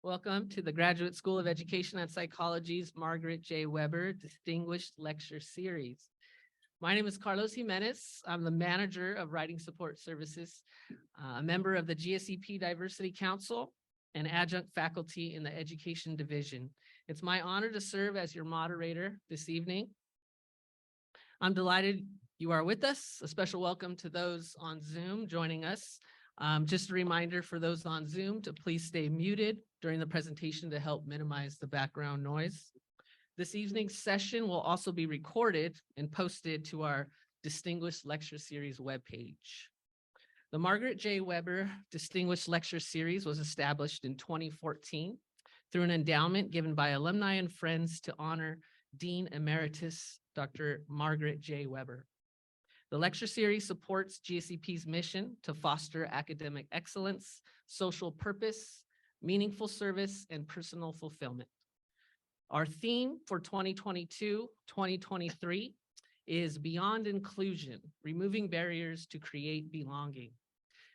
Welcome to the Graduate School of Education and Psychology's Margaret J. Weber Distinguished Lecture Series. My name is Carlos Jimenez. I'm the manager of Writing Support Services, a member of the GSEP Diversity Council, and adjunct faculty in the Education Division. It's my honor to serve as your moderator this evening. I'm delighted you are with us. A special welcome to those on Zoom joining us. Just a reminder for those on Zoom to please stay muted during the presentation to help minimize the background noise. This evening's session will also be recorded and posted to our Distinguished Lecture Series webpage. The Margaret J. Weber Distinguished Lecture Series was established in 2014 through an endowment given by alumni and friends to honor Dean Emeritus Dr. Margaret J. Weber. The lecture series supports GSEP's mission to foster academic excellence, social purpose, meaningful service, and personal fulfillment. Our theme for 2022-2023 is Beyond Inclusion, Removing Barriers to Create Belonging.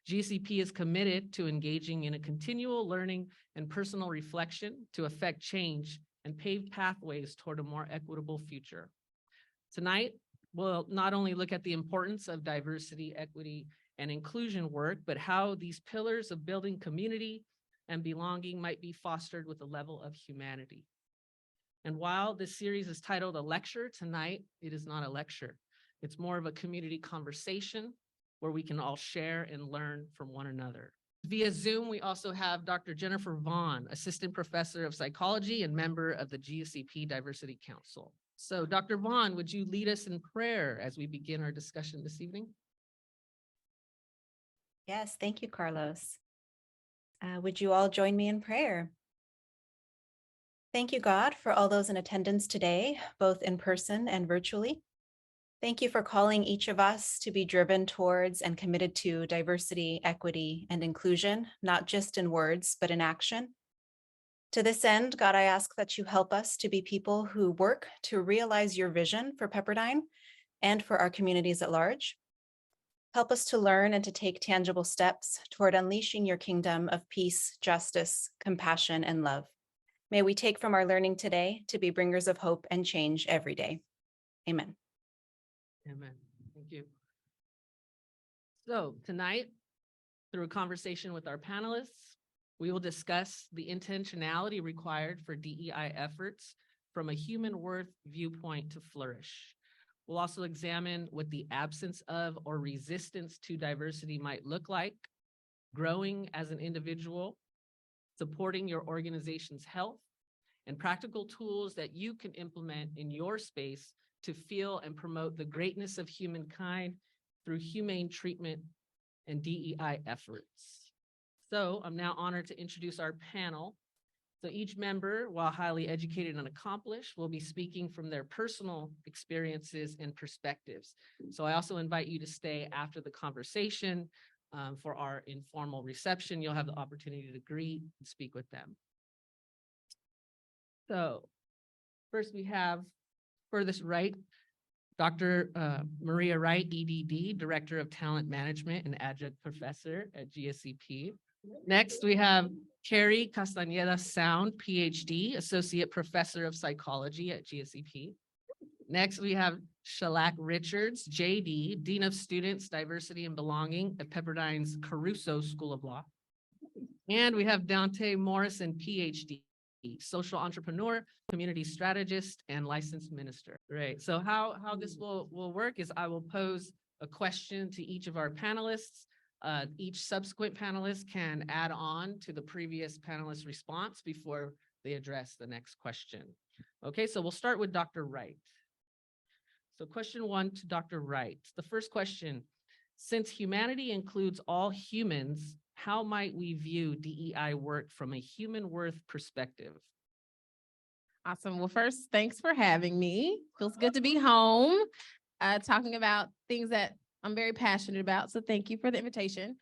GSEP is committed to engaging in a continual learning and personal reflection to affect change and pave pathways toward a more equitable future. Tonight, we'll not only look at the importance of diversity, equity, and inclusion work, but how these pillars of building community and belonging might be fostered with a level of humanity. And while this series is titled a lecture, tonight it is not a lecture. It's more of a community conversation where we can all share and learn from one another. Via Zoom, we also have Dr. Jennifer Vaughn, Assistant Professor of Psychology and member of the GSEP Diversity Council. So Dr. Vaughn, would you lead us in prayer as we begin our discussion this evening? Yes, thank you, Carlos. Would you all join me in prayer? Thank you, God, for all those in attendance today, both in person and virtually. Thank you for calling each of us to be driven towards and committed to diversity, equity, and inclusion, not just in words, but in action. To this end, God, I ask that you help us to be people who work to realize your vision for Pepperdine and for our communities at large. Help us to learn and to take tangible steps toward unleashing your kingdom of peace, justice, compassion, and love. May we take from our learning today to be bringers of hope and change every day. Amen. Amen. Thank you. So tonight, through a conversation with our panelists, we will discuss the intentionality required for DEI efforts from a human worth viewpoint to flourish. We'll also examine what the absence of or resistance to diversity might look like, growing as an individual, supporting your organization's health, and practical tools that you can implement in your space to feel and promote the greatness of humankind through humane treatment and DEI efforts. So I'm now honored to introduce our panel. So each member, while highly educated and accomplished, will be speaking from their personal experiences and perspectives. So I also invite you to stay after the conversation for our informal reception. You'll have the opportunity to greet and speak with them. So first we have furthest right, Dr. Maria Wright, EDD, Director of Talent Management and Adjunct Professor at GSEP. Next, we have Carrie Castañeda Sound, PhD, Associate Professor of Psychology at GSEP. Next, we have Shalak Richards, JD, Dean of Students, Diversity and Belonging at Pepperdine's Caruso School of Law. And we have Dante Morrison, PhD, Social Entrepreneur, Community Strategist, and Licensed Minister. Great. So how this will work is I will pose a question to each of our panelists. Each subsequent panelist can add on to the previous panelist's response before they address the next question. Okay, so we'll start with Dr. Wright. So question one to Dr. Wright. The first question, since humanity includes all humans, how might we view DEI work from a human worth perspective? Awesome. Well, first, thanks for having me. Feels good to be home, talking about things that I'm very passionate about. So thank you for the invitation.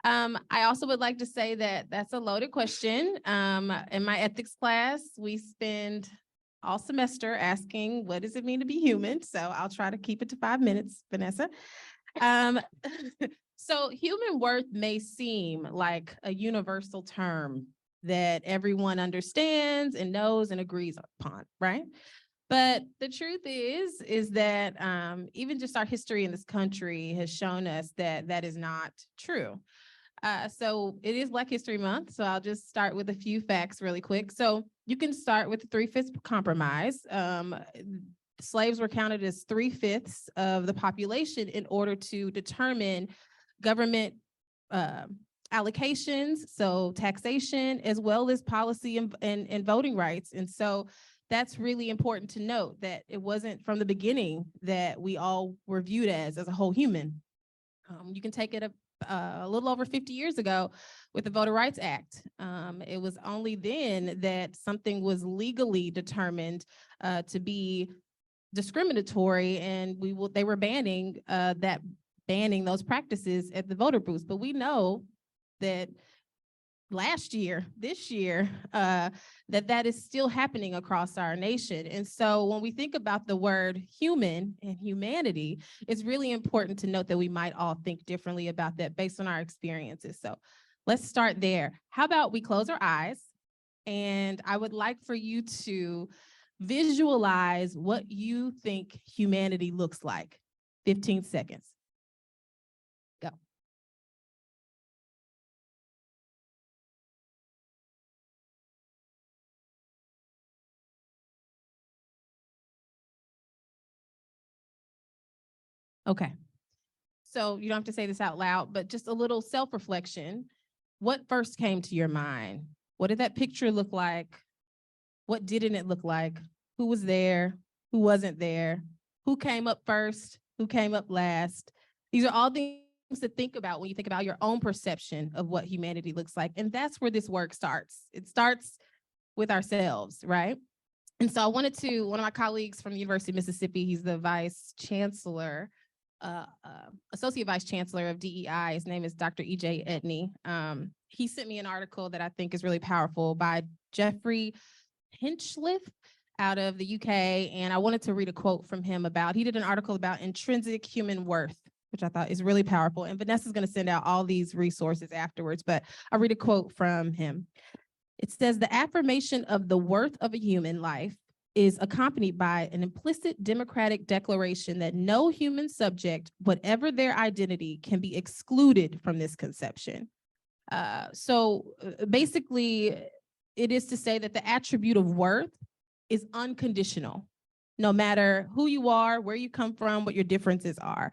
I also would like to say that that's a loaded question. In my ethics class, we spend all semester asking, what does it mean to be human? So I'll try to keep it to 5 minutes, Vanessa. So human worth may seem like a universal term, that everyone understands and knows and agrees upon, right? But the truth is that even just our history in this country has shown us that that is not true. So it is Black History Month, so I'll just start with a few facts really quick. So you can start with the 3/5 compromise. Slaves were counted as 3/5 of the population in order to determine government allocations, so taxation, as well as policy and voting rights. And so that's really important to note, that it wasn't from the beginning that we all were viewed as a whole human. You can take it a little over 50 years ago with the Voter Rights Act. It was only then that something was legally determined to be discriminatory, and they were banning those practices at the voter booths. But we know that this year, that is still happening across our nation. And so when we think about the word human and humanity, it's really important to note that we might all think differently about that based on our experiences. So let's start there. How about we close our eyes? And I would like for you to visualize what you think humanity looks like. 15 seconds. Go. Okay. So you don't have to say this out loud, but just a little self-reflection. What first came to your mind? What did that picture look like? What didn't it look like? Who was there? Who wasn't there? Who came up first? Who came up last? These are all things to think about when you think about your own perception of what humanity looks like. And that's where this work starts. It starts with ourselves, right? And so one of my colleagues from the University of Mississippi, he's the vice chancellor, associate vice chancellor of DEI. His name is Dr. E.J. Etney. He sent me an article that I think is really powerful by Jeffrey Hinchliffe out of the UK. And I wanted to read a quote from him he did an article about intrinsic human worth, which I thought is really powerful. And Vanessa's going to send out all these resources afterwards, but I'll read a quote from him. It says, "The affirmation of the worth of a human life is accompanied by an implicit democratic declaration that no human subject, whatever their identity, can be excluded from this conception." So basically, it is to say that the attribute of worth is unconditional, no matter who you are, where you come from, what your differences are.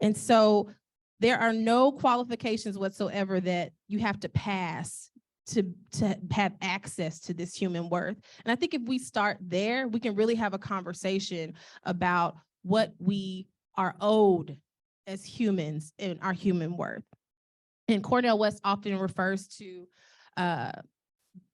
And so there are no qualifications whatsoever that you have to pass to have access to this human worth. And I think if we start there, we can really have a conversation about what we are owed as humans in our human worth. And Cornel West often refers to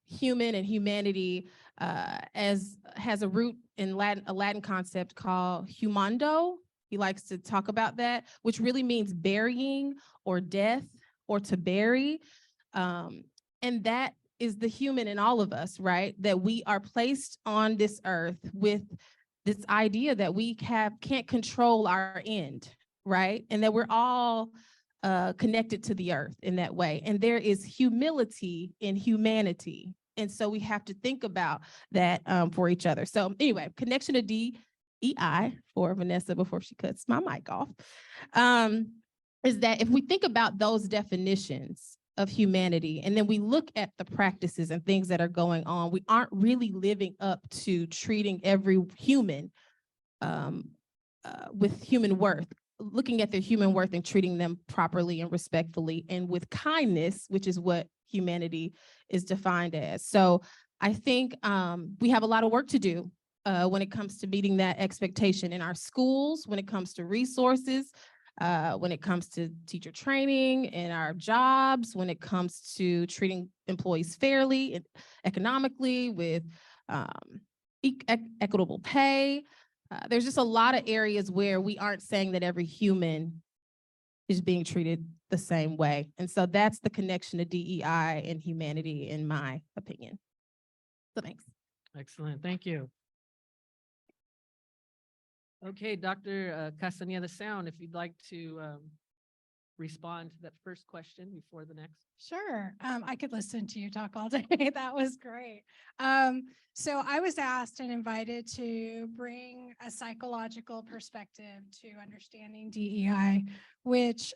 human and humanity as has a root in a Latin concept called humando. He likes to talk about that, which really means burying or death or to bury. And that is the human in all of us, right? That we are placed on this earth with this idea that we can't control our end, right? And that we're all connected to the earth in that way. And there is humility in humanity. And so we have to think about that for each other. So anyway, connection to DEI for Vanessa before she cuts my mic off, is that if we think about those definitions of humanity, and then we look at the practices and things that are going on, we aren't really living up to treating every human with human worth, looking at their human worth and treating them properly and respectfully and with kindness, which is what humanity is defined as. So I think we have a lot of work to do when it comes to meeting that expectation in our schools, when it comes to resources, when it comes to teacher training, in our jobs, when it comes to treating employees fairly, economically, with equitable pay. There's just a lot of areas where we aren't saying that every human is being treated the same way. And so that's the connection to DEI and humanity, in my opinion. So thanks. Excellent. Thank you. Okay, Dr. Castaneda Sound, if you'd like to respond to that first question before the next? Sure. I could listen to you talk all day. That was great. So I was asked and invited to bring a psychological perspective to understanding DEI, which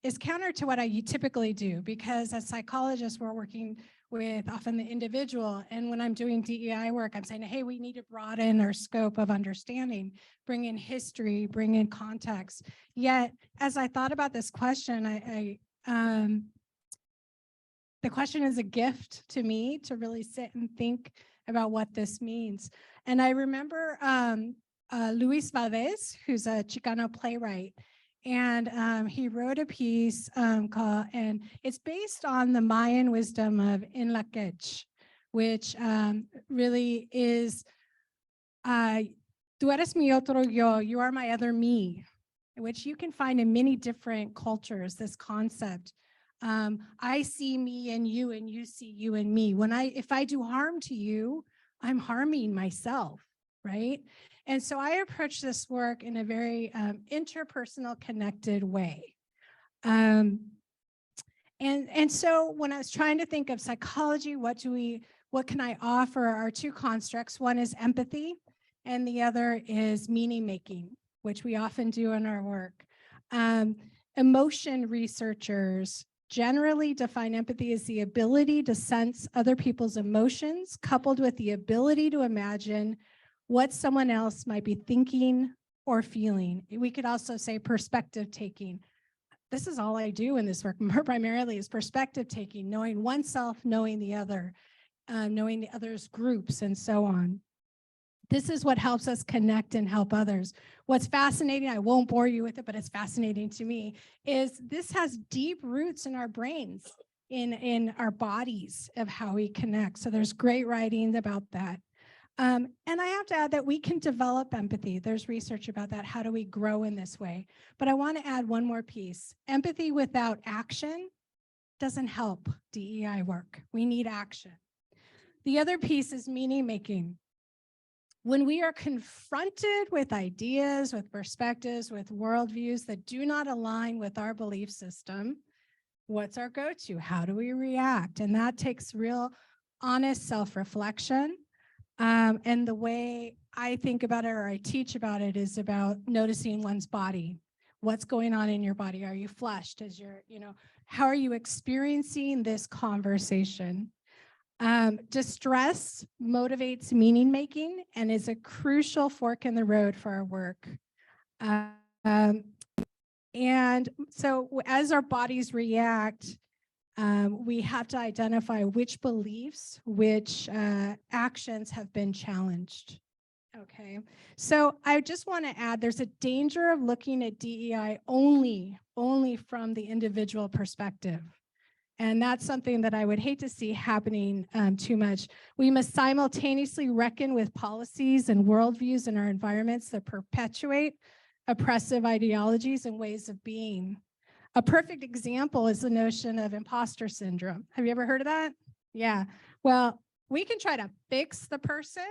is counter to what I typically do, because as psychologists, we're working with often the individual. And when I'm doing DEI work, I'm saying, hey, we need to broaden our scope of understanding, bring in history, bring in context. Yet, as I thought about this question, the question is a gift to me to really sit and think about what this means. And I remember Luis Valdez, who's a Chicano playwright, and he wrote a piece called, and it's based on the Mayan wisdom of En la Quech, which really is, tú eres mi otro yo, you are my other me, which you can find in many different cultures, this concept. I see me and you see you and me. If I do harm to you, I'm harming myself, right? And so I approach this work in a very interpersonal, connected way. And so when I was trying to think of psychology, what can I offer are two constructs. One is empathy, and the other is meaning making, which we often do in our work. Emotion researchers generally define empathy as the ability to sense other people's emotions, coupled with the ability to imagine what someone else might be thinking or feeling. We could also say perspective taking. This is all I do in this work primarily, is perspective taking, knowing oneself, knowing the other, knowing the other's groups, and so on. This is what helps us connect and help others. What's fascinating, I won't bore you with it, but it's fascinating to me, is this has deep roots in our brains, in our bodies, of how we connect. So there's great writing about that. And I have to add that we can develop empathy. There's research about that. How do we grow in this way? But I want to add one more piece. Empathy without action doesn't help DEI work. We need action. The other piece is meaning making. When we are confronted with ideas, with perspectives, with worldviews that do not align with our belief system, what's our go-to? How do we react? And that takes real honest self-reflection. And the way I think about it, or I teach about it, is about noticing one's body. What's going on in your body? Are you flushed? How are you experiencing this conversation? Distress motivates meaning making and is a crucial fork in the road for our work. And so as our bodies react, we have to identify which beliefs, which actions have been challenged. Okay, so I just want to add, there's a danger of looking at DEI only from the individual perspective. And that's something that I would hate to see happening too much. We must simultaneously reckon with policies and worldviews in our environments that perpetuate oppressive ideologies and ways of being. A perfect example is the notion of imposter syndrome. Have you ever heard of that? Yeah. Well, we can try to fix the person,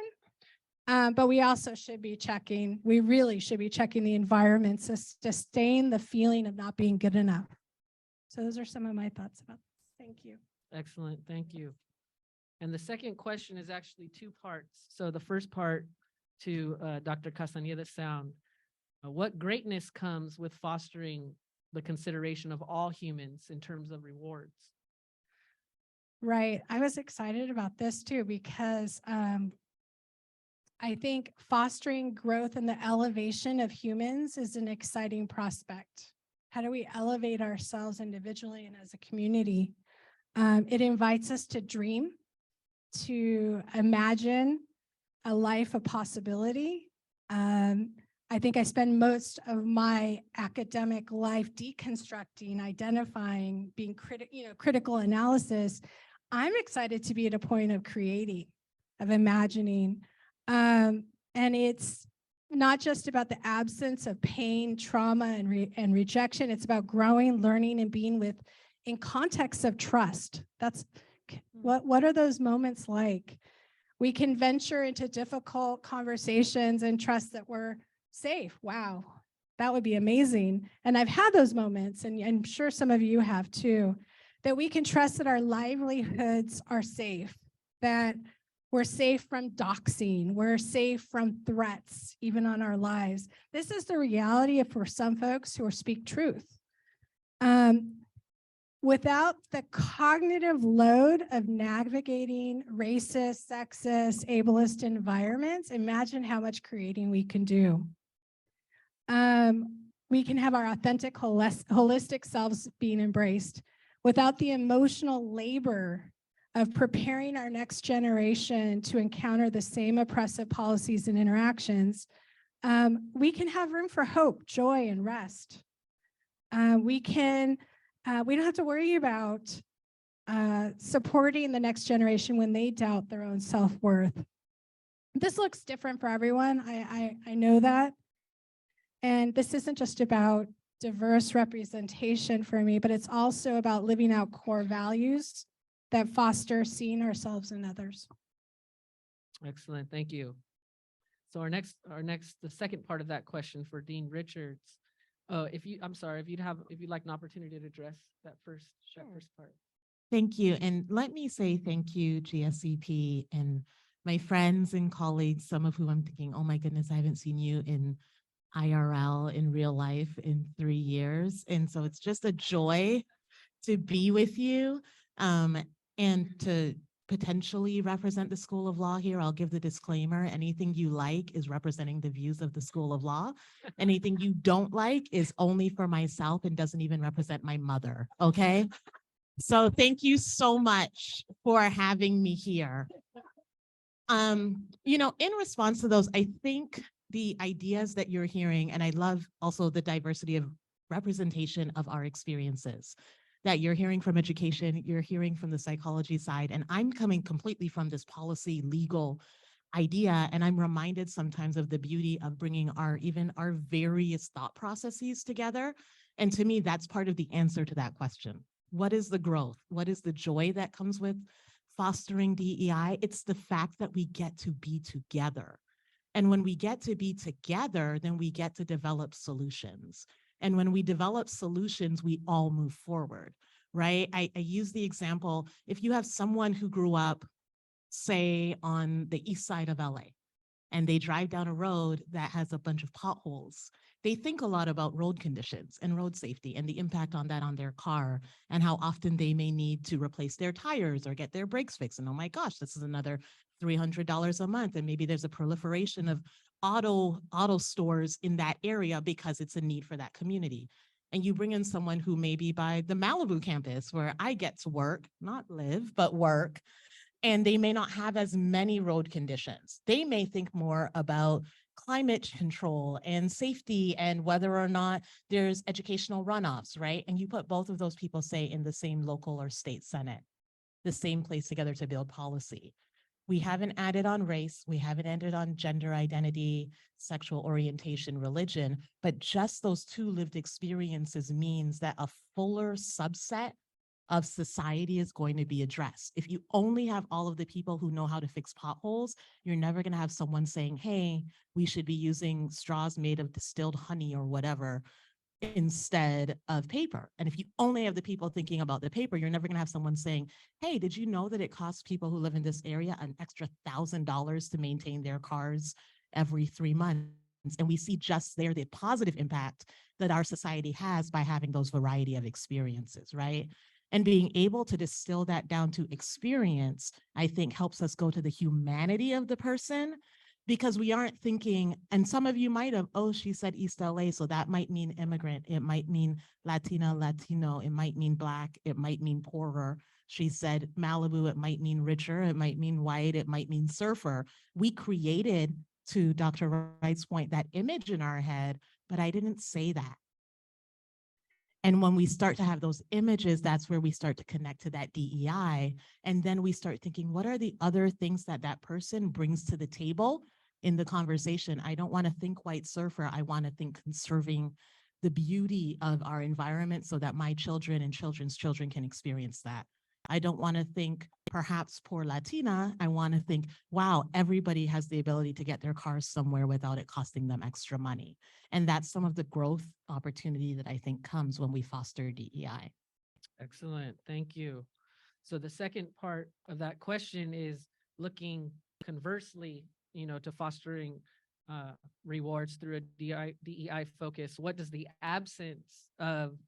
but we also should be checking. We really should be checking the environment to sustain the feeling of not being good enough. So those are some of my thoughts about this. Thank you. Excellent, thank you. And the second question is actually two parts. So the first part to Dr. Castañeda Sound, what greatness comes with fostering the consideration of all humans in terms of rewards? Right, I was excited about this too, because I think fostering growth and the elevation of humans is an exciting prospect. How do we elevate ourselves individually and as a community? It invites us to dream, to imagine a life of possibility. I think I spend most of my academic life deconstructing, identifying, being critical analysis. I'm excited to be at a point of creating, of imagining. And it's not just about the absence of pain, trauma, and rejection. It's about growing, learning, and being in contexts of trust. That's what are those moments like? We can venture into difficult conversations and trust that we're safe. Wow. That would be amazing. And I've had those moments, and I'm sure some of you have too, that we can trust that our livelihoods are safe, that we're safe from doxing, we're safe from threats, even on our lives. This is the reality for some folks who speak truth. Without the cognitive load of navigating racist, sexist, ableist environments, imagine how much creating we can do. We can have our authentic, holistic selves being embraced without the emotional labor of preparing our next generation to encounter the same oppressive policies and interactions. We can have room for hope, joy, and rest. We don't have to worry about supporting the next generation when they doubt their own self-worth. This looks different for everyone. I know that. And this isn't just about diverse representation for me, but it's also about living out core values that foster seeing ourselves in others. Excellent, thank you. So the second part of that question for Dean Richards. If you'd like an opportunity to address that first part. Thank you. And let me say thank you, GSEP, and my friends and colleagues, some of whom I'm thinking, oh my goodness, I haven't seen you in IRL in real life in 3 years. And so it's just a joy to be with you and to potentially represent the School of Law here. I'll give the disclaimer, anything you like is representing the views of the School of Law. Anything you don't like is only for myself and doesn't even represent my mother, okay? So thank you so much for having me here. In response to those, I think the ideas that you're hearing, and I love also the diversity of representation of our experiences that you're hearing from education, you're hearing from the psychology side, and I'm coming completely from this policy legal idea, and I'm reminded sometimes of the beauty of bringing even our various thought processes together. And to me, that's part of the answer to that question. What is the growth? What is the joy that comes with fostering DEI? It's the fact that we get to be together. And when we get to be together, then we get to develop solutions. And when we develop solutions, we all move forward, right? I use the example, if you have someone who grew up, say, on the east side of LA, and they drive down a road that has a bunch of potholes, they think a lot about road conditions and road safety and the impact on that on their car and how often they may need to replace their tires or get their brakes fixed. And oh my gosh, this is another $300 a month. And maybe there's a proliferation of auto stores in that area because it's a need for that community. And you bring in someone who may be by the Malibu campus where I get to work, not live, but work, and they may not have as many road conditions. They may think more about climate control and safety and whether or not there's educational runoffs, right? And you put both of those people, say, in the same local or state senate, the same place together to build policy. We haven't added on race, we haven't added on gender identity, sexual orientation, religion, but just those two lived experiences means that a fuller subset of society is going to be addressed. If you only have all of the people who know how to fix potholes, you're never going to have someone saying, hey, we should be using straws made of distilled honey or whatever instead of paper. And if you only have the people thinking about the paper, you're never going to have someone saying, hey, did you know that it costs people who live in this area an extra $1,000 to maintain their cars every 3 months? And we see just there the positive impact that our society has by having those variety of experiences, right? And being able to distill that down to experience, I think helps us go to the humanity of the person, because we aren't thinking, and some of you might have, oh, she said East LA, so that might mean immigrant, it might mean Latina, Latino, it might mean Black, it might mean poorer. She said Malibu, it might mean richer, it might mean white, it might mean surfer. We created, to Dr. Wright's point, that image in our head, but I didn't say that. And when we start to have those images, that's where we start to connect to that DEI. And then we start thinking, what are the other things that that person brings to the table in the conversation? I don't want to think white surfer. I want to think conserving the beauty of our environment so that my children and children's children can experience that. I don't want to think perhaps poor Latina. I want to think, wow, everybody has the ability to get their cars somewhere without it costing them extra money. And that's some of the growth opportunity that I think comes when we foster DEI. Excellent. Thank you. So the second part of that question is looking conversely, to fostering rewards through a DEI focus. What does the absence of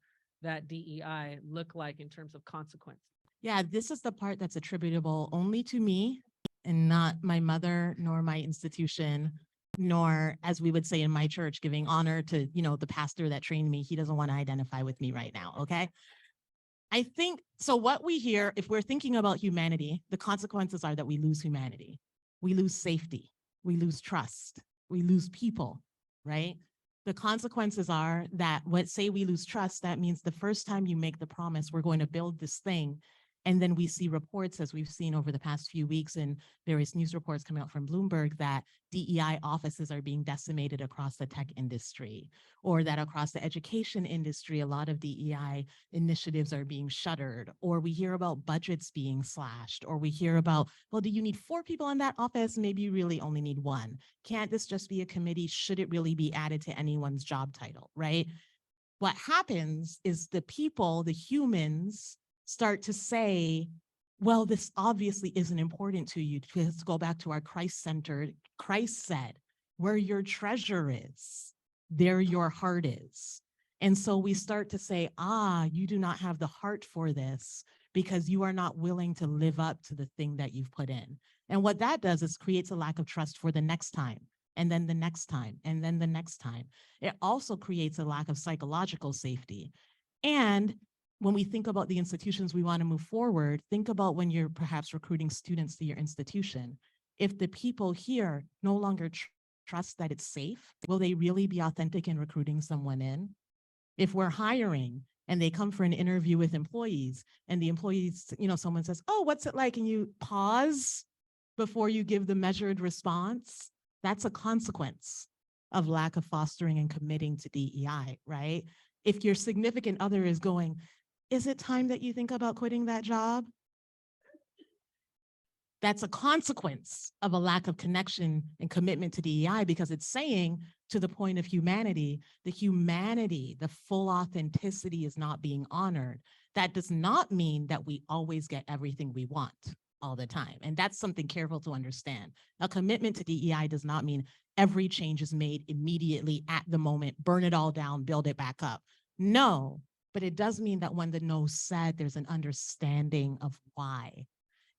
that DEI look like in terms of consequence? Yeah, this is the part that's attributable only to me and not my mother, nor my institution, nor, as we would say in my church, giving honor to, the pastor that trained me. He doesn't want to identify with me right now, okay? I think, so what we hear, if we're thinking about humanity, the consequences are that we lose humanity. We lose safety. We lose trust. We lose people, right? The consequences are that, say we lose trust, that means the first time you make the promise, we're going to build this thing. And then we see reports, as we've seen over the past few weeks in various news reports coming out from Bloomberg, that DEI offices are being decimated across the tech industry, or that across the education industry, a lot of DEI initiatives are being shuttered, or we hear about budgets being slashed, or we hear about, well, do you need 4 people in that office? Maybe you really only need 1. Can't this just be a committee? Should it really be added to anyone's job title, right? What happens is the people, the humans, start to say, well, this obviously isn't important to you. Let's go back to our Christ-centered. Christ said, where your treasure is, there your heart is. And so we start to say, you do not have the heart for this because you are not willing to live up to the thing that you've put in. And what that does is creates a lack of trust for the next time, and then the next time, and then the next time. It also creates a lack of psychological safety. And when we think about the institutions we want to move forward, think about when you're perhaps recruiting students to your institution. If the people here no longer trust that it's safe, will they really be authentic in recruiting someone in? If we're hiring and they come for an interview with employees and the employees, someone says, oh, what's it like? And you pause before you give the measured response, that's a consequence of lack of fostering and committing to DEI, right? If your significant other is going, is it time that you think about quitting that job? That's a consequence of a lack of connection and commitment to DEI, because it's saying, to the point of humanity, the full authenticity is not being honored. That does not mean that we always get everything we want all the time. And that's something careful to understand. A commitment to DEI does not mean every change is made immediately at the moment, burn it all down, build it back up. No, but it does mean that when the no said, there's an understanding of why.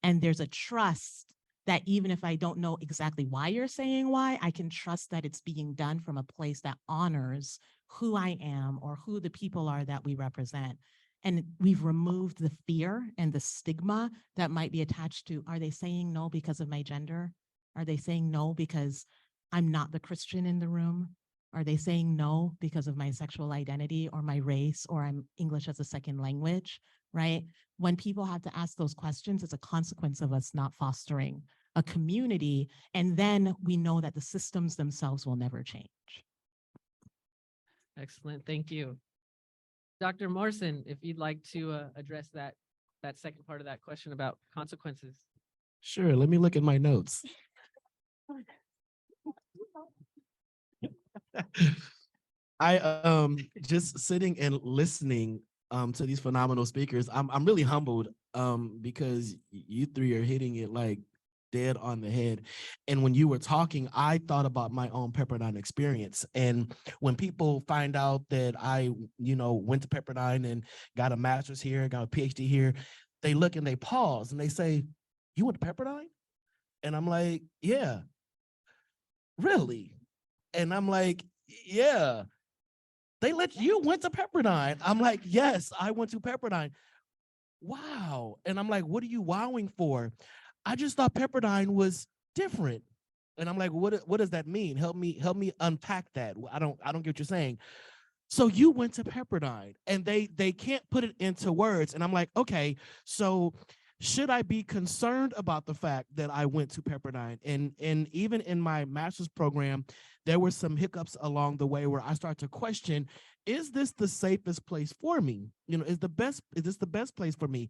And there's a trust that even if I don't know exactly why you're saying why, I can trust that it's being done from a place that honors who I am or who the people are that we represent. And we've removed the fear and the stigma that might be attached to, are they saying no because of my gender? Are they saying no because I'm not the Christian in the room? Are they saying no because of my sexual identity or my race, or I'm English as a second language, right? When people have to ask those questions, it's a consequence of us not fostering a community. And then we know that the systems themselves will never change. Excellent. Thank you. Dr. Morrison, if you'd like to address that second part of that question about consequences. Sure, let me look at my notes. I just sitting and listening to these phenomenal speakers, I'm really humbled because you 3 are hitting it like dead on the head. And when you were talking, I thought about my own Pepperdine experience. And when people find out that I, went to Pepperdine and got a master's here, got a PhD here, they look and they pause and they say, you went to Pepperdine? And I'm like, yeah, really? And I'm like, yeah. You went to Pepperdine. I'm like, yes, I went to Pepperdine. Wow. And I'm like, what are you wowing for? I just thought Pepperdine was different. And I'm like, what does that mean? Help me unpack that. I don't get what you're saying. So you went to Pepperdine, and they can't put it into words. And I'm like, okay, so should I be concerned about the fact that I went to Pepperdine? And even in my master's program, there were some hiccups along the way where I started to question, is this the safest place for me? Is this the best place for me?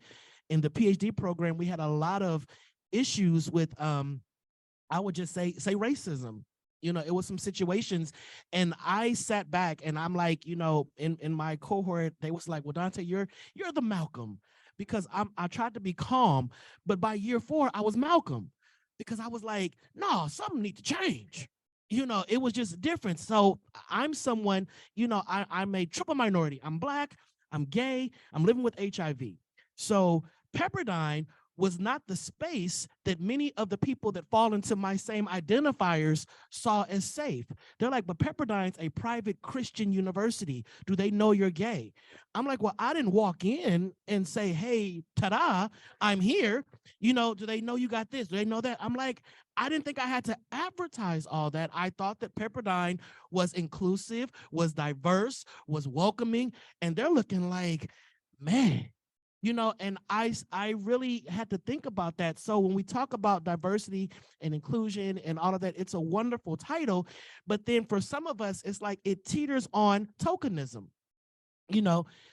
In the PhD program, we had a lot of issues with I would just say racism. It was some situations, and I sat back and I'm like, in my cohort, they was like, well, Dante, you're the Malcolm, because I tried to be calm, but by year 4, I was Malcolm, because I was like, no, something need to change. It was just different. So I'm someone, I'm a triple minority. I'm Black, I'm gay, I'm living with HIV. So Pepperdine was not the space that many of the people that fall into my same identifiers saw as safe. They're like, but Pepperdine's a private Christian university. Do they know you're gay? I'm like, well, I didn't walk in and say, hey, ta-da, I'm here. Do they know you got this? Do they know that? I'm like, I didn't think I had to advertise all that. I thought that Pepperdine was inclusive, was diverse, was welcoming, and they're looking like, man, and I really had to think about that. So when we talk about diversity and inclusion and all of that, it's a wonderful title, but then for some of us, it's like it teeters on tokenism.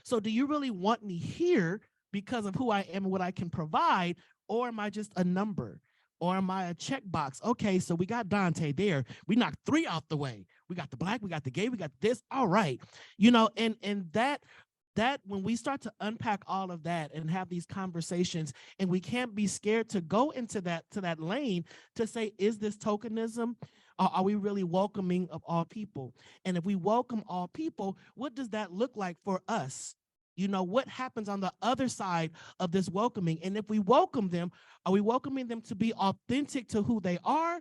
So do you really want me here because of who I am and what I can provide, or am I just a number? Or am I a checkbox? Okay, so we got Dante there. We knocked 3 out the way. We got the Black, we got the gay, we got this. All right. And that when we start to unpack all of that and have these conversations, and we can't be scared to go into that lane to say, is this tokenism? Or are we really welcoming of all people? And if we welcome all people, what does that look like for us? What happens on the other side of this welcoming? And if we welcome them, are we welcoming them to be authentic to who they are?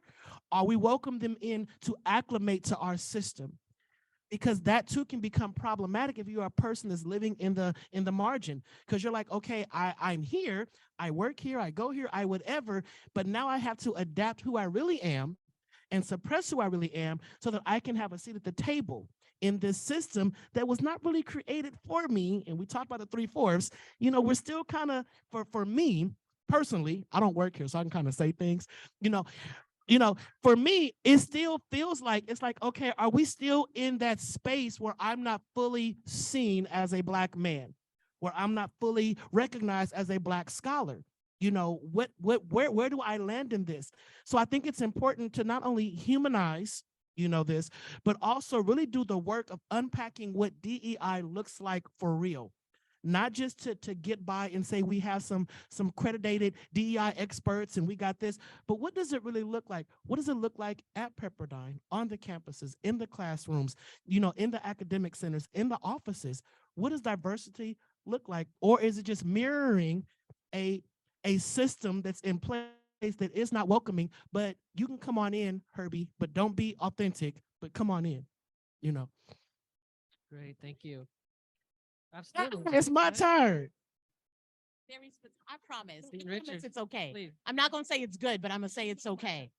Are we welcome them in to acclimate to our system? Because that too can become problematic if you're a person that's living in the margin, because you're like, okay, I'm here, I work here, I go here, I whatever, but now I have to adapt who I really am and suppress who I really am so that I can have a seat at the table in this system that was not really created for me. And we talked about the 3/4. We're still kind of, for me personally, I don't work here, so I can kind of say things, for me, it still feels like, it's like, okay, are we still in that space where I'm not fully seen as a Black man, where I'm not fully recognized as a Black scholar? Where do I land in this? So I think it's important to not only humanize, this, but also really do the work of unpacking what DEI looks like for real. Not just to get by and say we have some accredited DEI experts and we got this, but what does it really look like? What does it look like at Pepperdine, on the campuses, in the classrooms, in the academic centers, in the offices? What does diversity look like? Or is it just mirroring a system that's in place that is not welcoming, but you can come on in, Herbie, but don't be authentic, but come on in, Great, thank you. Absolutely. It's my Right? turn. Very specific. I promise. I Richard, promise it's okay. please. I'm not gonna say it's good, but I'm gonna say it's okay.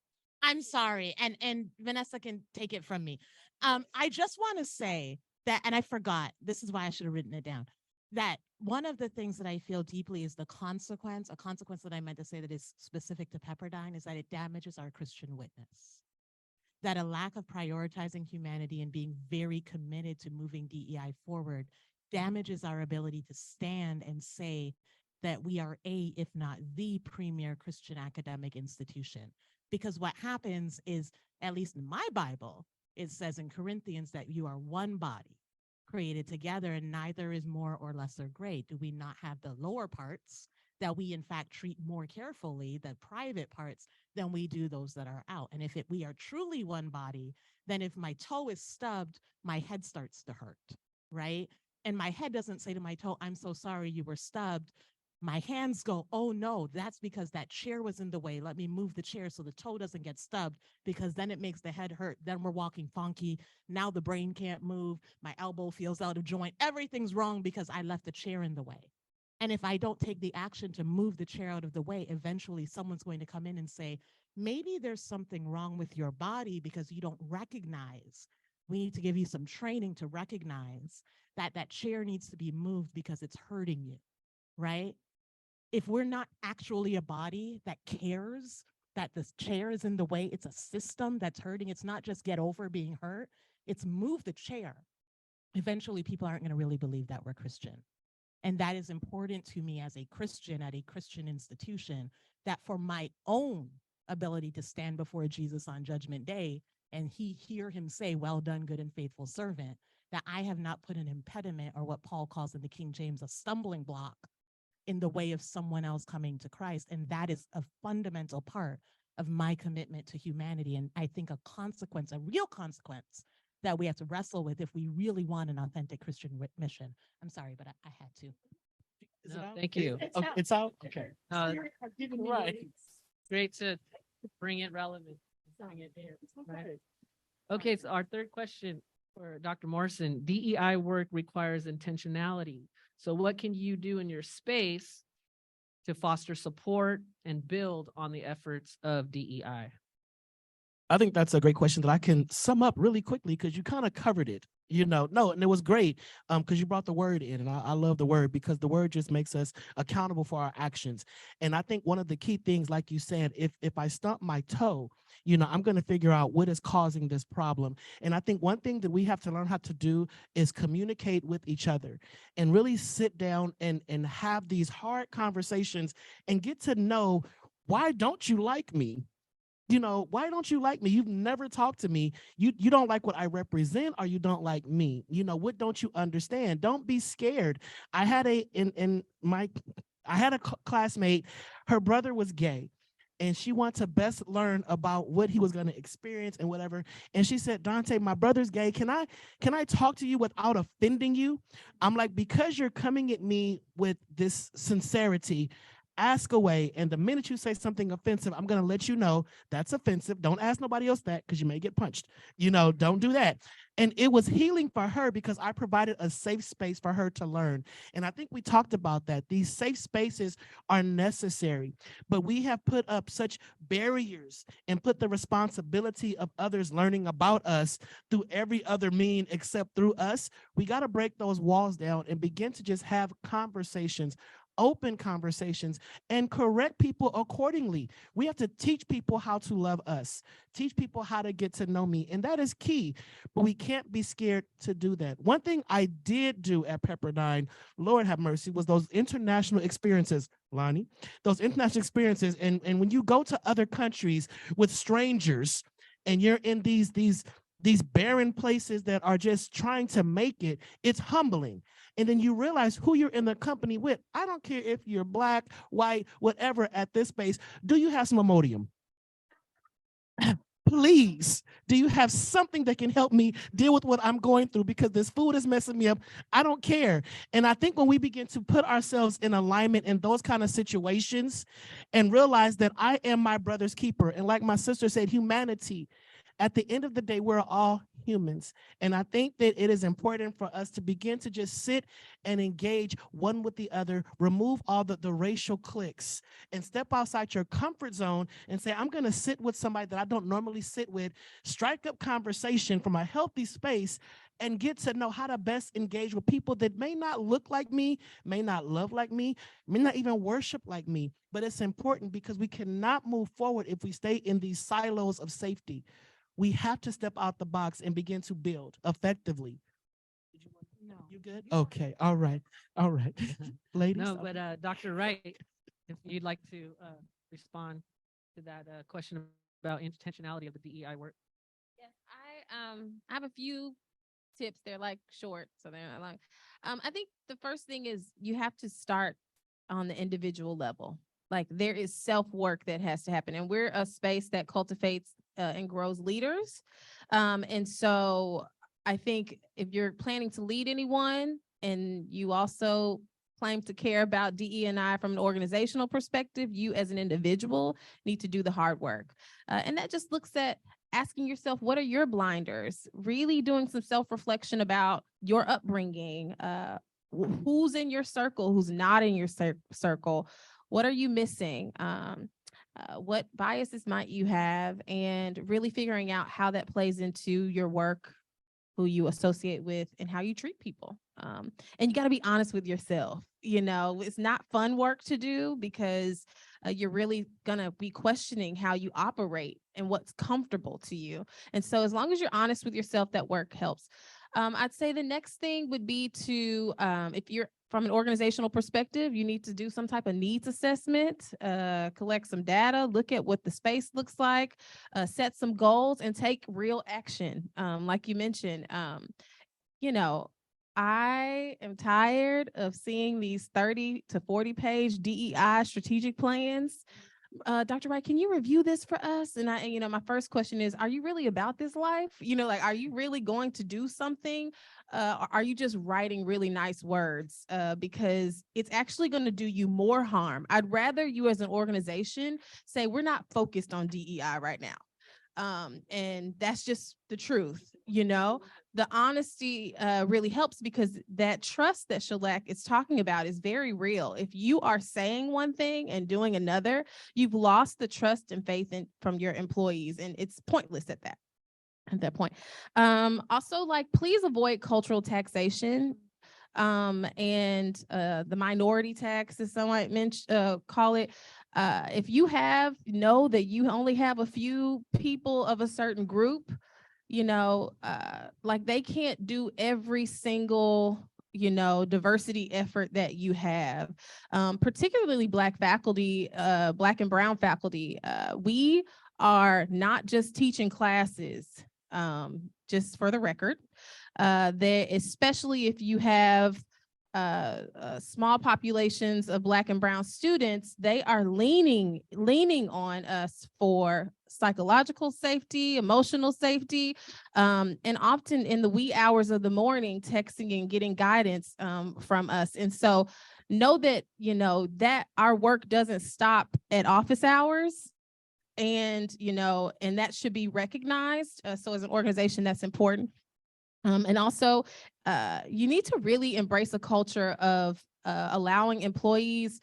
I'm sorry, and Vanessa can take it from me. I just want to say that, and I forgot. This is why I should have written it down. That one of the things that I feel deeply is a consequence that I meant to say that is specific to Pepperdine, is that it damages our Christian witness. That a lack of prioritizing humanity and being very committed to moving DEI forward damages our ability to stand and say that we are if not the premier Christian academic institution. Because what happens is, at least in my Bible, it says in Corinthians that you are one body created together, and neither is more or lesser great. Do we not have the lower parts that we in fact treat more carefully, the private parts, than we do those that are out? And if we are truly one body, then if my toe is stubbed, my head starts to hurt, right? And my head doesn't say to my toe, I'm so sorry you were stubbed. My hands go, oh no, that's because that chair was in the way. Let me move the chair so the toe doesn't get stubbed, because then it makes the head hurt. Then we're walking funky. Now the brain can't move. My elbow feels out of joint. Everything's wrong because I left the chair in the way. And if I don't take the action to move the chair out of the way, eventually someone's going to come in and say, maybe there's something wrong with your body because you don't recognize. We need to give you some training to recognize that that chair needs to be moved because it's hurting you, right? If we're not actually a body that cares that this chair is in the way, it's a system that's hurting. It's not just get over being hurt, it's move the chair. eventually people aren't going to really believe that we're Christian. And that is important to me as a Christian at a Christian institution, that for my own ability to stand before Jesus on Judgment Day and hear him say, "Well done, good and faithful servant," that I have not put an impediment, or what Paul calls in the King James a stumbling block, in the way of someone else coming to Christ. And that is a fundamental part of my commitment to humanity. And I think a consequence, a real consequence, that we have to wrestle with if we really want an authentic Christian mission. I'm sorry, but I had to. Is No, it out? thank you. It's out? Okay. Right. Great to bring it relevant. Bring it there. Right. Okay, so our third question for Dr. Morrison, DEI work requires intentionality. So what can you do in your space to foster support and build on the efforts of DEI? I think that's a great question that I can sum up really quickly because you kind of covered it. No, and it was great because you brought the word in, and I love the word because the word just makes us accountable for our actions. And I think one of the key things, like you said, if I stump my toe, I'm going to figure out what is causing this problem. And I think one thing that we have to learn how to do is communicate with each other and really sit down and have these hard conversations and get to know, why don't you like me? Why don't you like me? You've never talked to me. You don't like what I represent, or you don't like me. What don't you understand? Don't be scared. I had a classmate, her brother was gay, and she wanted to best learn about what he was going to experience and whatever. And she said, "Dante, my brother's gay. Can I talk to you without offending you?" I'm like, because you're coming at me with this sincerity, ask away. And the minute you say something offensive, I'm going to let you know that's offensive. Don't ask nobody else that, because you may get punched. Don't do that. And it was healing for her because I provided a safe space for her to learn. And I think we talked about that. These safe spaces are necessary, but we have put up such barriers and put the responsibility of others learning about us through every other mean except through us. We got to break those walls down and begin to just have conversations, open conversations, and correct people accordingly. We have to teach people how to love us, teach people how to get to know me, and that is key. But we can't be scared to do that. One thing I did do at Pepperdine, Lord have mercy, was those international experiences, Lonnie, those international experiences. And when you go to other countries with strangers and you're in these barren places that are just trying to make it, it's humbling. And then you realize who you're in the company with. I don't care if you're black, white, whatever at this space. Do you have some Imodium? Please, do you have something that can help me deal with what I'm going through? Because this food is messing me up. I don't care. And I think when we begin to put ourselves in alignment in those kind of situations and realize that I am my brother's keeper, and like my sister said, humanity, at the end of the day, we're all humans. And I think that it is important for us to begin to just sit and engage one with the other, remove all the racial cliques, and step outside your comfort zone and say, I'm going to sit with somebody that I don't normally sit with, strike up conversation from a healthy space, and get to know how to best engage with people that may not look like me, may not love like me, may not even worship like me. But it's important because we cannot move forward if we stay in these silos of safety. We have to step out the box and begin to build effectively. No. You good? Okay. All right. Ladies. No, but Dr. Wright, if you'd like to respond to that question about intentionality of the DEI work. Yes, I have a few tips. They're like short, so they're not long. I think the first thing is you have to start on the individual level. Like, there is self-work that has to happen, and we're a space that cultivates and grows leaders. And so I think if you're planning to lead anyone and you also claim to care about DE&I from an organizational perspective, you as an individual need to do the hard work. And that just looks at asking yourself, what are your blinders? Really doing some self-reflection about your upbringing, who's in your circle, who's not in your circle, what are you missing? What biases might you have, and really figuring out how that plays into your work, who you associate with, and how you treat people. And you got to be honest with yourself. It's not fun work to do because you're really going to be questioning how you operate and what's comfortable to you. And so as long as you're honest with yourself, that work helps. I'd say the next thing would be to, if you're from an organizational perspective, you need to do some type of needs assessment, collect some data, look at what the space looks like, set some goals, and take real action. Like you mentioned, you know, I am tired of seeing these 30 to 40 page DEI strategic plans. Dr. Wright, can you review this for us? And my first question is, are you really about this life? Like, are you really going to do something? Or are you just writing really nice words? Because it's actually going to do you more harm. I'd rather you as an organization say, we're not focused on DEI right now. And that's just the truth. The honesty really helps, because that trust that Shellac is talking about is very real. If you are saying one thing and doing another, you've lost the trust and faith from your employees, and it's pointless at that point. Also, please avoid cultural taxation. And the minority tax, as some might call it. If you know that you only have a few people of a certain group, they can't do every single diversity effort that you have, particularly Black faculty, Black and brown faculty. We are not just teaching classes, just for the record. Especially if you have small populations of Black and brown students, they are leaning on us for psychological safety, emotional safety, and often in the wee hours of the morning, texting and getting guidance from us. And so know that, that our work doesn't stop at office hours. And, and that should be recognized. So as an organization, that's important. And also, you need to really embrace a culture of allowing employees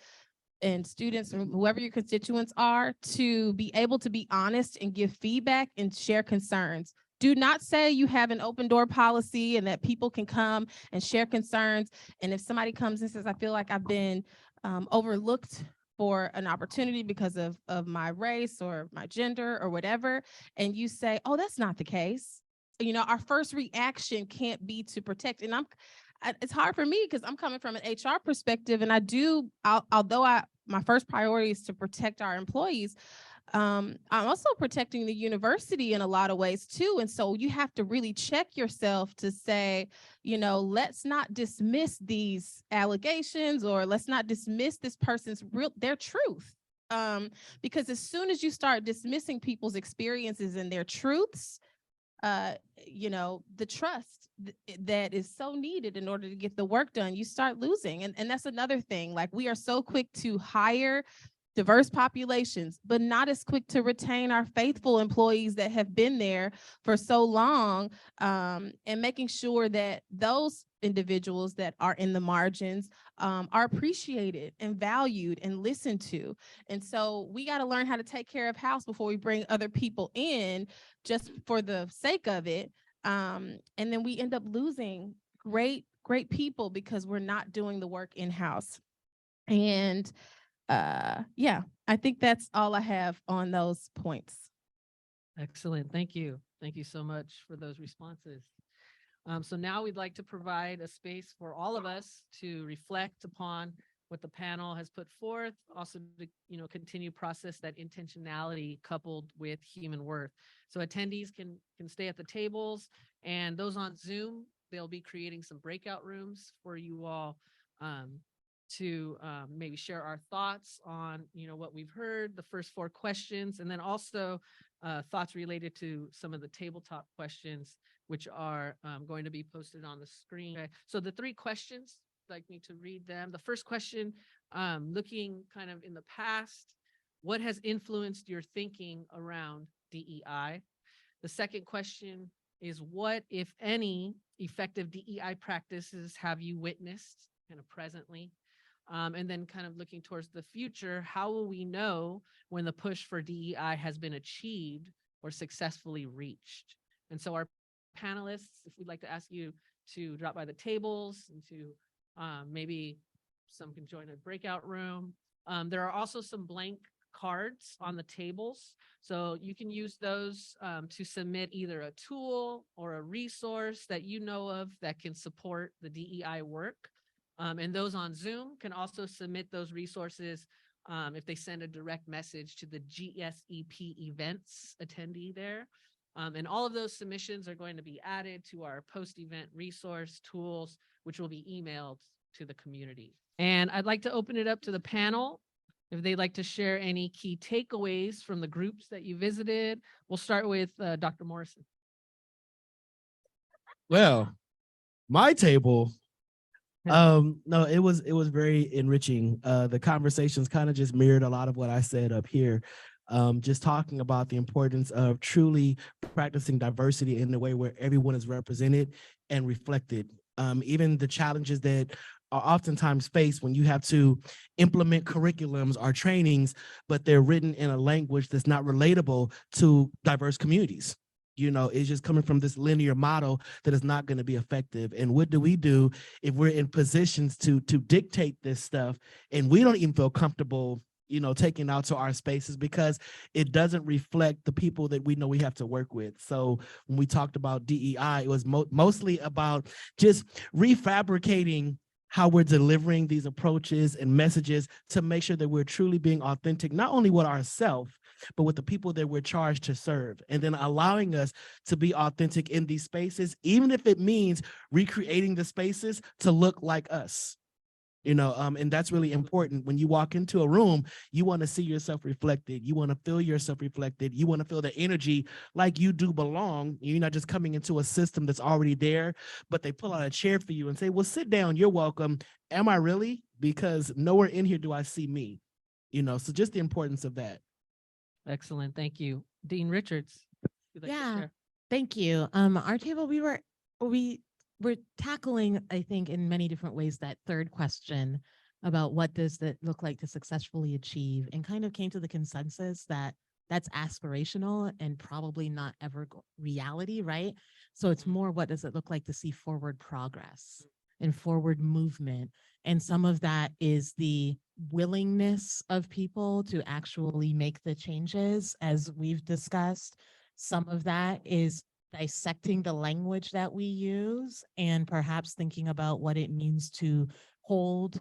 and students, or whoever your constituents are, to be able to be honest and give feedback and share concerns. Do not say you have an open door policy and that people can come and share concerns. And if somebody comes and says, I feel like I've been overlooked for an opportunity because of my race or my gender or whatever, and you say, oh, that's not the case. Our first reaction can't be to protect. And it's hard for me because I'm coming from an HR perspective, and although my first priority is to protect our employees, I'm also protecting the university in a lot of ways too. And so you have to really check yourself to say, let's not dismiss these allegations, or let's not dismiss this person's their truth. Because as soon as you start dismissing people's experiences and their truths, the trust that is so needed in order to get the work done, you start losing. And that's another thing. We are so quick to hire diverse populations, but not as quick to retain our faithful employees that have been there for so long, and making sure that those individuals that are in the margins are appreciated and valued and listened to. And so we got to learn how to take care of house before we bring other people in just for the sake of it. And then we end up losing great people because we're not doing the work in-house. And I think that's all I have on those points. Excellent. Thank you. Thank you so much for those responses. So now we'd like to provide a space for all of us to reflect upon what the panel has put forth, also to continue process that intentionality coupled with human worth. So attendees can stay at the tables, and those on Zoom, they'll be creating some breakout rooms for you all to maybe share our thoughts on what we've heard, the first 4 questions, and then also thoughts related to some of the tabletop questions, which are going to be posted on the screen. Okay. So the 3 questions, I'd like me to read them. The first question, looking kind of in the past, what has influenced your thinking around DEI? The second question is, what, if any, effective DEI practices have you witnessed kind of presently? And then kind of looking towards the future, how will we know when the push for DEI has been achieved or successfully reached? And so our panelists, if we'd like to ask you to drop by the tables and to maybe some can join a breakout room. There are also some blank cards on the tables. So you can use those to submit either a tool or a resource that you know of that can support the DEI work. And those on Zoom can also submit those resources if they send a direct message to the GSEP events attendee there. And all of those submissions are going to be added to our post-event resource tools, which will be emailed to the community. And I'd like to open it up to the panel if they'd like to share any key takeaways from the groups that you visited. We'll start with Dr. Morrison. Well, my table, no, it was very enriching. The conversations kind of just mirrored a lot of what I said up here. Just talking about the importance of truly practicing diversity in the way where everyone is represented and reflected. Even the challenges that are oftentimes faced when you have to implement curriculums or trainings, but they're written in a language that's not relatable to diverse communities. You know, it's just coming from this linear model that is not going to be effective. And what do we do if we're in positions to dictate this stuff and we don't even feel comfortable, you know, taking out to our spaces because it doesn't reflect the people that we know we have to work with. So when we talked about DEI, it was mostly about just refabricating how we're delivering these approaches and messages to make sure that we're truly being authentic, not only with ourselves, but with the people that we're charged to serve, and then allowing us to be authentic in these spaces, even if it means recreating the spaces to look like us. You know, and that's really important. When you walk into a room, you want to see yourself reflected. You want to feel yourself reflected. You want to feel the energy like you do belong. You're not just coming into a system that's already there, but they pull out a chair for you and say, well, sit down. You're welcome. Am I really? Because nowhere in here do I see me. You know, so just the importance of that. Excellent. Thank you. Dean Richards. Yeah, thank you. Our table, we're tackling, I think, in many different ways, that third question about what does that look like to successfully achieve, and kind of came to the consensus that that's aspirational and probably not ever reality, right? So it's more, what does it look like to see forward progress and forward movement? And some of that is the willingness of people to actually make the changes, as we've discussed. Some of that is dissecting the language that we use and perhaps thinking about what it means to hold,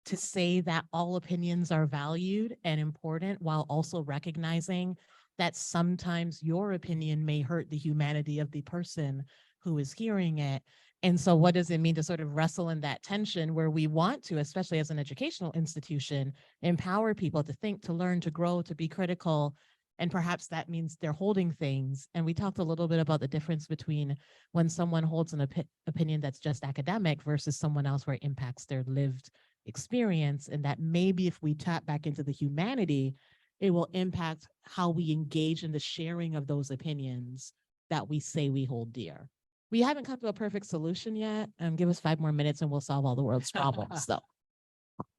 to say that all opinions are valued and important, while also recognizing that sometimes your opinion may hurt the humanity of the person who is hearing it. And so what does it mean to sort of wrestle in that tension where we want to, especially as an educational institution, empower people to think, to learn, to grow, to be critical? And perhaps that means they're holding things. And we talked a little bit about the difference between when someone holds an opinion that's just academic versus someone else where it impacts their lived experience. And that maybe if we tap back into the humanity, it will impact how we engage in the sharing of those opinions that we say we hold dear. We haven't come to a perfect solution yet. Give us 5 more minutes and we'll solve all the world's problems. So.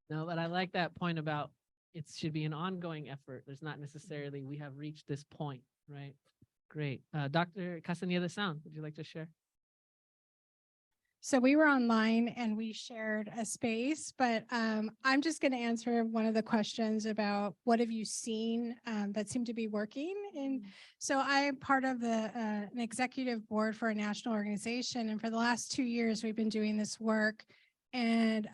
No, but I like that point about it should be an ongoing effort. There's not necessarily we have reached this point, right? Great. Dr. Castaneda Sound, would you like to share? So we were online and we shared a space, but I'm just going to answer one of the questions about what have you seen that seemed to be working. And so I'm part of an executive board for a national organization. And for the last 2 years, we've been doing this work. And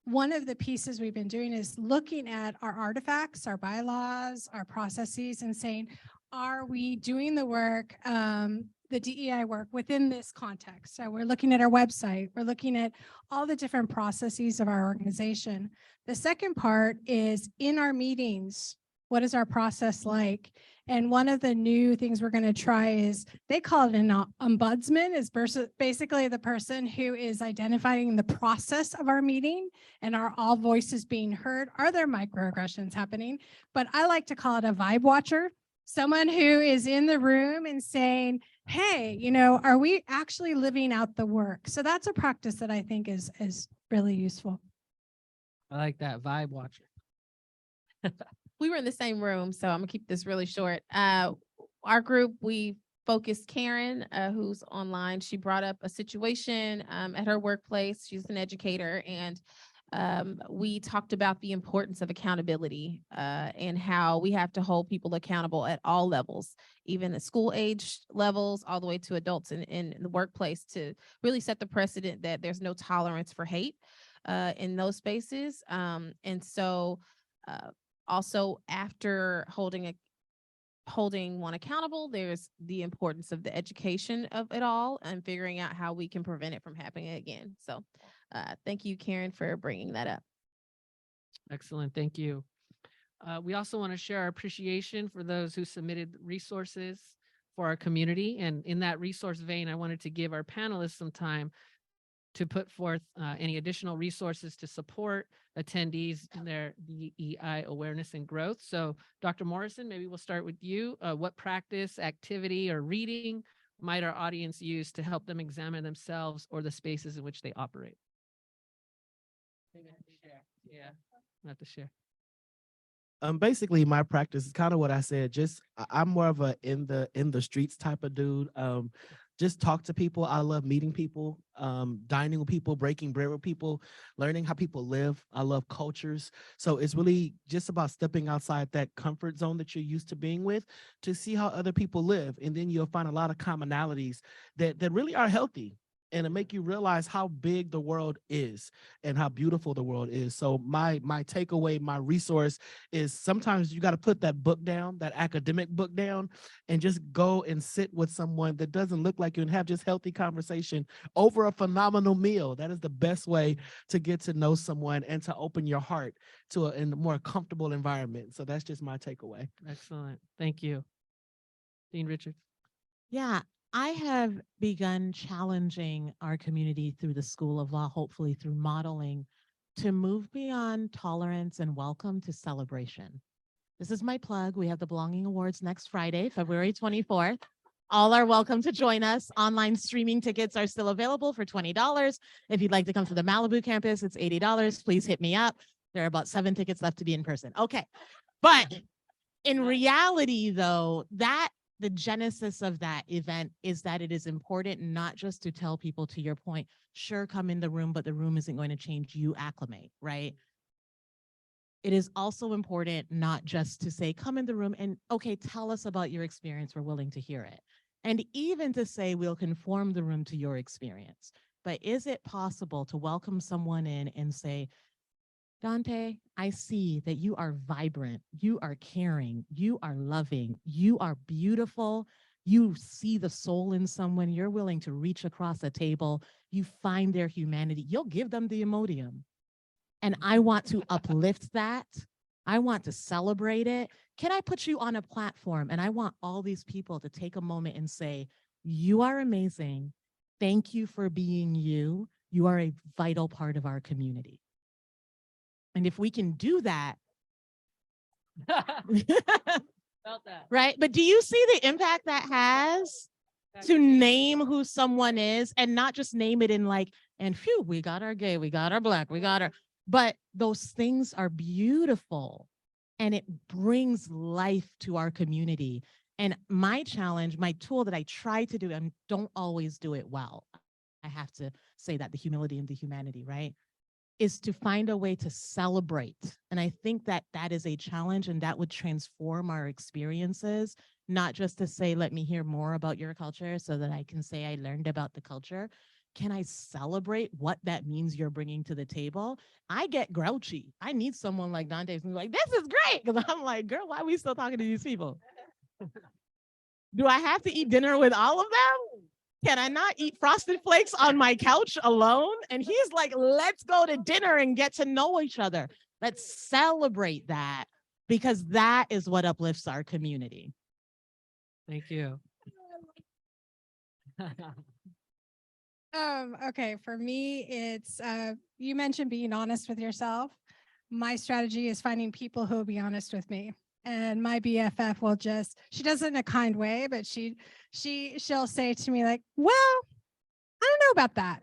one of the pieces we've been doing is looking at our artifacts, our bylaws, our processes, and saying, are we doing the work, the DEI work within this context? So we're looking at our website, we're looking at all the different processes of our organization. The second part is in our meetings, what is our process like? And one of the new things we're going to try is, they call it an ombudsman, is basically the person who is identifying the process of our meeting and are all voices being heard. Are there microaggressions happening? But I like to call it a vibe watcher, someone who is in the room and saying, hey, you know, are we actually living out the work? So that's a practice that I think is really useful. I like that, vibe watcher. We were in the same room, so I'm gonna keep this really short. Our group, we focused Karen, who's online. She brought up a situation at her workplace. She's an educator, and We talked about the importance of accountability and how we have to hold people accountable at all levels, even at school age levels, all the way to adults in the workplace, to really set the precedent that there's no tolerance for hate in those spaces. And so also after holding one accountable, there's the importance of the education of it all and figuring out how we can prevent it from happening again. So thank you, Karen, for bringing that up. Excellent. Thank you. We also want to share our appreciation for those who submitted resources for our community. And in that resource vein, I wanted to give our panelists some time to put forth any additional resources to support attendees in their DEI awareness and growth. So Dr. Morrison, maybe we'll start with you. What practice, activity, or reading might our audience use to help them examine themselves or the spaces in which they operate? Yeah, not to share. Basically my practice is kind of what I said. Just I'm more of a in the streets type of dude. Just talk to people. I love meeting people, dining with people, breaking bread with people, learning how people live. I love cultures. So it's really just about stepping outside that comfort zone that you're used to being with to see how other people live. And then you'll find a lot of commonalities that really are healthy, and it make you realize how big the world is and how beautiful the world is. So my takeaway, my resource is sometimes you got to put that book down, that academic book down, and just go and sit with someone that doesn't look like you and have just healthy conversation over a phenomenal meal. That is the best way to get to know someone and to open your heart to a more comfortable environment. So that's just my takeaway. Excellent. Thank you. Dean Richards. Yeah, I have begun challenging our community through the School of Law, hopefully through modeling, to move beyond tolerance and welcome to celebration. This is my plug. We have the Belonging Awards next Friday, February 24th. All are welcome to join us. Online streaming tickets are still available for $20. If you'd like to come to the Malibu campus, it's $80. Please hit me up. There are about 7 tickets left to be in person. Okay. But in reality, though, the genesis of that event is that it is important not just to tell people, to your point, sure, come in the room, but the room isn't going to change, you acclimate, right? It is also important not just to say, come in the room and, okay, tell us about your experience, we're willing to hear it. And even to say, we'll conform the room to your experience. But is it possible to welcome someone in and say, Dante, I see that you are vibrant, you are caring, you are loving, you are beautiful, you see the soul in someone, you're willing to reach across a table, you find their humanity, you'll give them the Imodium. And I want to uplift that. I want to celebrate it. Can I put you on a platform? And I want all these people to take a moment and say, you are amazing. Thank you for being you. You are a vital part of our community. And if we can do that, Felt that. right? But do you see the impact that has to name who someone is and not just name it in like, and phew, we got our gay, we got our black, we got our, but those things are beautiful and it brings life to our community. And my challenge, my tool that I try to do, and don't always do it well, I have to say that, the humility and the humanity, right? Is to find a way to celebrate. And I think that that is a challenge, and that would transform our experiences, not just to say, let me hear more about your culture so that I can say I learned about the culture. Can I celebrate what that means you're bringing to the table? I get grouchy. I need someone like Dante who's like, this is great. Because I'm like, girl, why are we still talking to these people? Do I have to eat dinner with all of them? Can I not eat Frosted Flakes on my couch alone? And he's like, let's go to dinner and get to know each other. Let's celebrate that, because that is what uplifts our community. Thank you. Okay, for me, it's you mentioned being honest with yourself. My strategy is finding people who will be honest with me. And my BFF will just, she does it in a kind way, but she'll say to me like, well, I don't know about that,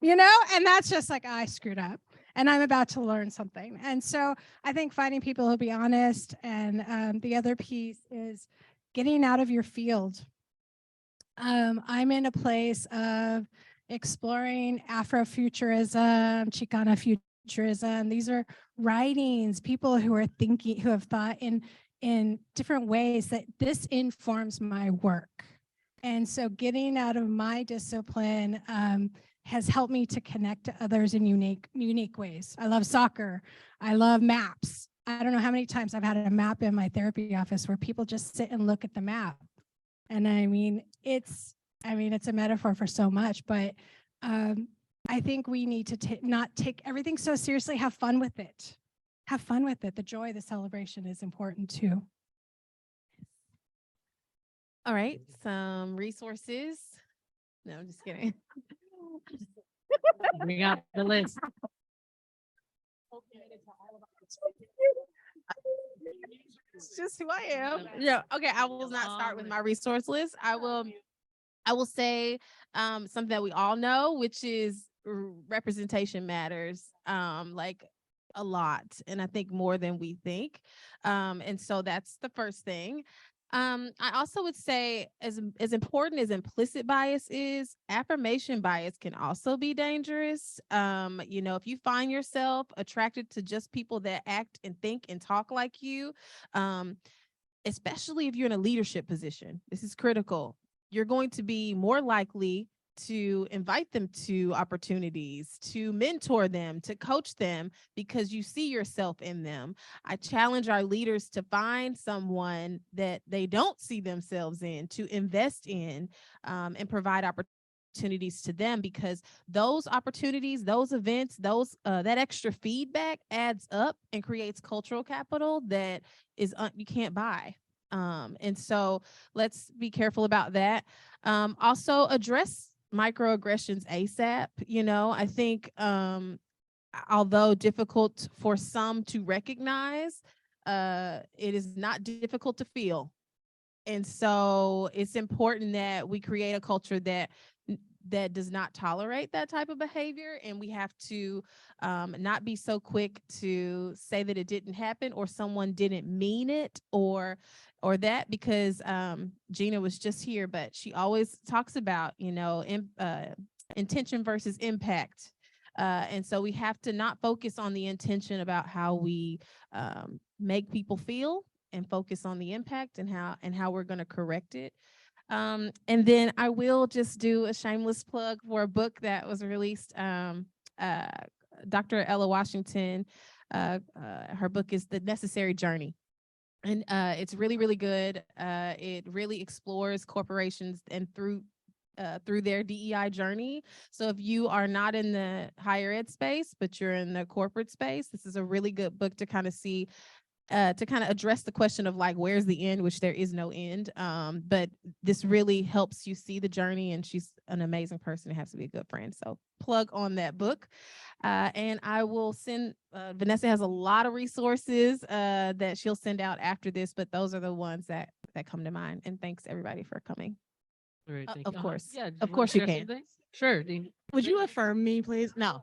and that's just like, I screwed up and I'm about to learn something. And so I think finding people who'll be honest, and the other piece is getting out of your field. I'm in a place of exploring Afrofuturism, Chicana futurism. These are writings, people who are thinking, who have thought in different ways that this informs my work. And so getting out of my discipline has helped me to connect to others in unique ways. I love soccer. I love maps. I don't know how many times I've had a map in my therapy office where people just sit and look at the map. And I mean, it's a metaphor for so much, but I think we need to not take everything so seriously, have fun with it. Have fun with it. The joy, the celebration is important too. All right, some resources. No, I'm just kidding. Bring out the list. It's just who I am. Yeah. Okay. I will not start with my resource list. I will say something that we all know, which is representation matters. Like a lot, and I think more than we think. And so that's the first thing. I also would say, as important as implicit bias is, affirmation bias can also be dangerous. If you find yourself attracted to just people that act and think and talk like you, especially if you're in a leadership position, this is critical. You're going to be more likely to invite them to opportunities, to mentor them, to coach them, because you see yourself in them. I challenge our leaders to find someone that they don't see themselves in, to invest in, and provide opportunities to them, because those opportunities, those events, that extra feedback adds up and creates cultural capital that is you can't buy. And so let's be careful about that. Also address microaggressions ASAP. I think although difficult for some to recognize, it is not difficult to feel. And so it's important that we create a culture that does not tolerate that type of behavior. And we have to not be so quick to say that it didn't happen or someone didn't mean it or that, because Gina was just here, but she always talks about, intention versus impact. And so we have to not focus on the intention about how we make people feel, and focus on the impact and how we're going to correct it. And then I will just do a shameless plug for a book that was released. Dr. Ella Washington, her book is The Necessary Journey. And it's really, really good. It really explores corporations and through their DEI journey. So if you are not in the higher ed space, but you're in the corporate space, this is a really good book to kind of see, to kind of address the question of like, where's the end, which there is no end. But this really helps you see the journey, and she's an amazing person. It has to be a good friend. So plug on that book. And I will send, Vanessa has a lot of resources that she'll send out after this, but those are the ones that come to mind. And thanks everybody for coming. All right, thank Of you. course. Yeah, Of course you can. Sure, Dean. Would you affirm me, please? No.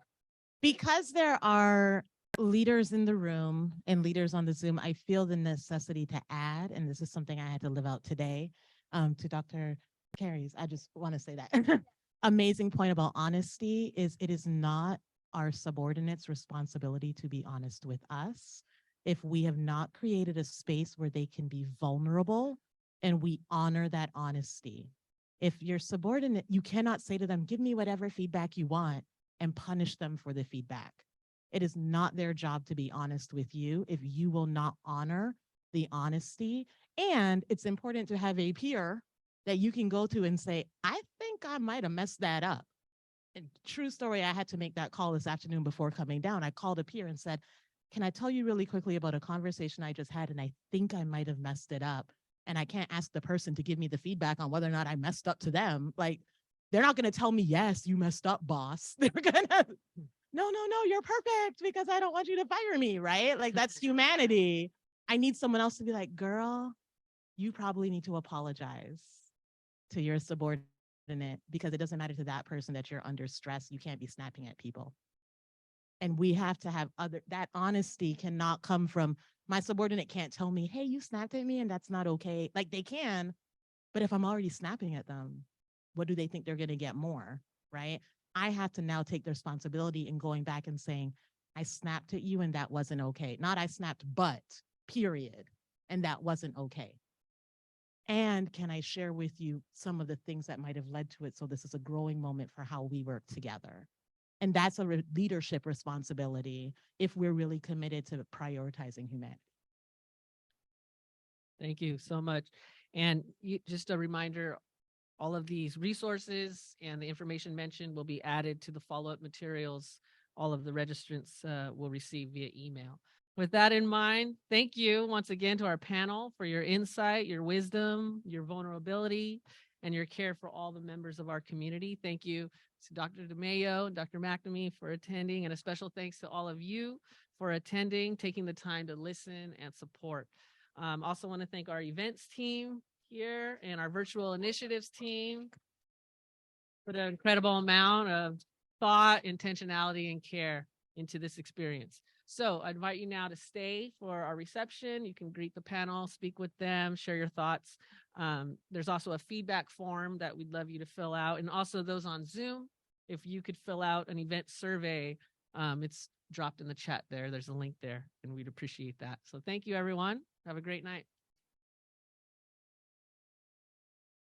Because there are leaders in the room and leaders on the Zoom, I feel the necessity to add, and this is something I had to live out today, to Dr. Carey's. I just want to say that. Amazing point about honesty is it is not our subordinates' responsibility to be honest with us if we have not created a space where they can be vulnerable and we honor that honesty. If you're subordinate, you cannot say to them, give me whatever feedback you want, and punish them for the feedback. It is not their job to be honest with you if you will not honor the honesty. And it's important to have a peer that you can go to and say, I think I might have messed that up. And true story, I had to make that call this afternoon before coming down. I called a peer and said, can I tell you really quickly about a conversation I just had, and I think I might have messed it up. And I can't ask the person to give me the feedback on whether or not I messed up to them. Like, they're not going to tell me, yes, you messed up, boss. They're going to, no, you're perfect because I don't want you to fire me, right? Like, that's humanity. I need someone else to be like, girl, you probably need to apologize to your subordinate, because it doesn't matter to that person that you're under stress. You can't be snapping at people. And we have to have that honesty cannot come from, my subordinate can't tell me, hey, you snapped at me and that's not okay. Like, they can, but if I'm already snapping at them, what do they think they're going to get more, right? I have to now take the responsibility in going back and saying, I snapped at you and that wasn't okay. Not I snapped, but period. And that wasn't okay. And can I share with you some of the things that might have led to it? So this is a growing moment for how we work together. And that's a leadership responsibility if we're really committed to prioritizing humanity. Thank you so much. And just a reminder, all of these resources and the information mentioned will be added to the follow-up materials all of the registrants will receive via email. With that in mind, thank you once again to our panel for your insight, your wisdom, your vulnerability, and your care for all the members of our community. Thank you to Dr. DeMayo and Dr. McNamee for attending, and a special thanks to all of you for attending, taking the time to listen and support. Also want to thank our events team here and our virtual initiatives team for the incredible amount of thought, intentionality, and care into this experience. So I invite you now to stay for our reception. You can greet the panel, speak with them, share your thoughts. There's also a feedback form that we'd love you to fill out. And also those on Zoom, if you could fill out an event survey, it's dropped in the chat there. There's a link there, and we'd appreciate that. So thank you, everyone. Have a great night.